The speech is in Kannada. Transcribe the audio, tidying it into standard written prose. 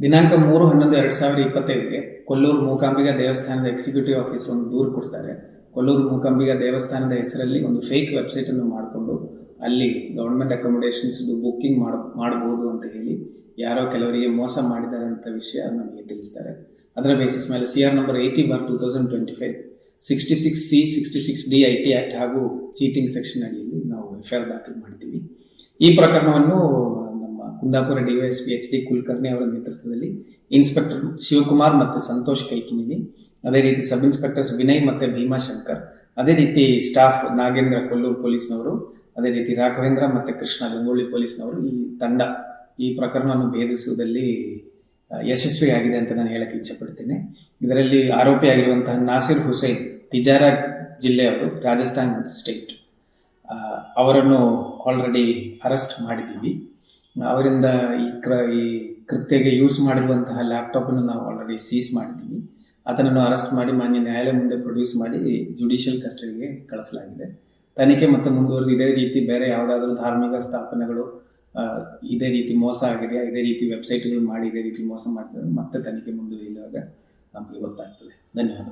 ದಿನಾಂಕ 3/11/2025ಗೆ ಕೊಲ್ಲೂರು ಮೂಕಾಂಬಿಕಾ ದೇವಸ್ಥಾನದ ಎಕ್ಸಿಕ್ಯೂಟಿವ್ ಆಫೀಸರ್ ಒಂದು ದೂರು ಕೊಡ್ತಾರೆ. ಕೊಲ್ಲೂರು ಮೂಕಾಂಬಿಕಾ ದೇವಸ್ಥಾನದ ಹೆಸರಲ್ಲಿ ಒಂದು ಫೇಕ್ ವೆಬ್ಸೈಟನ್ನು ಮಾಡಿಕೊಂಡು ಅಲ್ಲಿ ಗೌರ್ಮೆಂಟ್ ಅಕಾಮಿಡೇಷನ್ಸ್ ಬುಕ್ಕಿಂಗ್ ಮಾಡಬಹುದು ಅಂತ ಹೇಳಿ ಯಾರೋ ಕೆಲವರಿಗೆ ಮೋಸ ಮಾಡಿದ್ದಾರೆ ಅಂತ ವಿಷಯ ನಮಗೆ ತಿಳಿಸ್ತಾರೆ. ಅದರ ಬೇಸಿಸ್ ಮೇಲೆ CR number 80/2025 66C 66D IT act ಹಾಗೂ ಚೀಟಿಂಗ್ ಸೆಕ್ಷನ್ ಅಡಿಯಲ್ಲಿ ನಾವು FIR ದಾಖಲು ಮಾಡ್ತೀವಿ. ಈ ಪ್ರಕರಣವನ್ನು ನಮ್ಮ ಕುಂದಾಪುರ DYSP HD ಕುಲಕರ್ಣಿ ಅವರ ನೇತೃತ್ವದಲ್ಲಿ ಇನ್ಸ್ಪೆಕ್ಟರ್ ಶಿವಕುಮಾರ್ ಮತ್ತು ಸಂತೋಷ್ ಕೈಕಿಣಿನಿ, ಅದೇ ರೀತಿ ಸಬ್ ಇನ್ಸ್ಪೆಕ್ಟರ್ಸ್ ವಿನಯ್ ಮತ್ತು ಭೀಮಾಶಂಕರ್, ಅದೇ ರೀತಿ ಸ್ಟಾಫ್ ನಾಗೇಂದ್ರ ಕೊಲ್ಲೂರು ಪೊಲೀಸ್ನವರು, ಅದೇ ರೀತಿ ರಾಘವೇಂದ್ರ ಮತ್ತು ಕೃಷ್ಣ ಗಂಗೊಳ್ಳಿ ಪೊಲೀಸ್ನವರು ಈ ಪ್ರಕರಣವನ್ನು ಭೇದಿಸುವುದಲ್ಲಿ ಯಶಸ್ವಿಯಾಗಿದೆ ಅಂತ ನಾನು ಹೇಳಕ್ಕೆ ಇಚ್ಛೆಪಡ್ತೇನೆ. ಇದರಲ್ಲಿ ಆರೋಪಿಯಾಗಿರುವಂತಹ ನಾಸಿರ್ ಹುಸೈನ್ ತಿಜಾರಾ ಜಿಲ್ಲೆಯವರು, ರಾಜಸ್ಥಾನ್ ಸ್ಟೇಟ್, ಅವರನ್ನು ಆಲ್ರೆಡಿ ಅರೆಸ್ಟ್ ಮಾಡಿದ್ದೀವಿ. ಅವರಿಂದ ಈ ಕೃತ್ಯಗೆ ಯೂಸ್ ಮಾಡಿರುವಂತಹ ಲ್ಯಾಪ್ಟಾಪನ್ನು ನಾವು ಆಲ್ರೆಡಿ ಸೀಸ್ ಮಾಡಿದ್ದೀವಿ. ಆತನನ್ನು ಅರೆಸ್ಟ್ ಮಾಡಿ ಮಾನ್ಯ ನ್ಯಾಯಾಲಯ ಮುಂದೆ ಪ್ರೊಡ್ಯೂಸ್ ಮಾಡಿ ಜುಡಿಷಿಯಲ್ ಕಸ್ಟಡಿಗೆ ಕಳಿಸಲಾಗಿದೆ. ತನಿಖೆ ಮತ್ತು ಮುಂದುವರೆದು ಇದೇ ರೀತಿ ಬೇರೆ ಯಾವುದಾದ್ರೂ ಧಾರ್ಮಿಕ ಸ್ಥಾಪನೆಗಳು ಇದೇ ರೀತಿ ಮೋಸ ಆಗಿದೆಯಾ, ಇದೇ ರೀತಿ ವೆಬ್ಸೈಟ್ಗಳು ಮಾಡಿ ಇದೇ ರೀತಿ ಮೋಸ ಮಾಡ್ತಾರೆ, ಮತ್ತೆ ತನಿಖೆ ಮುಂದುವರಿಯುವಾಗ ನಮಗೆ ಗೊತ್ತಾಗ್ತದೆ. ಧನ್ಯವಾದ.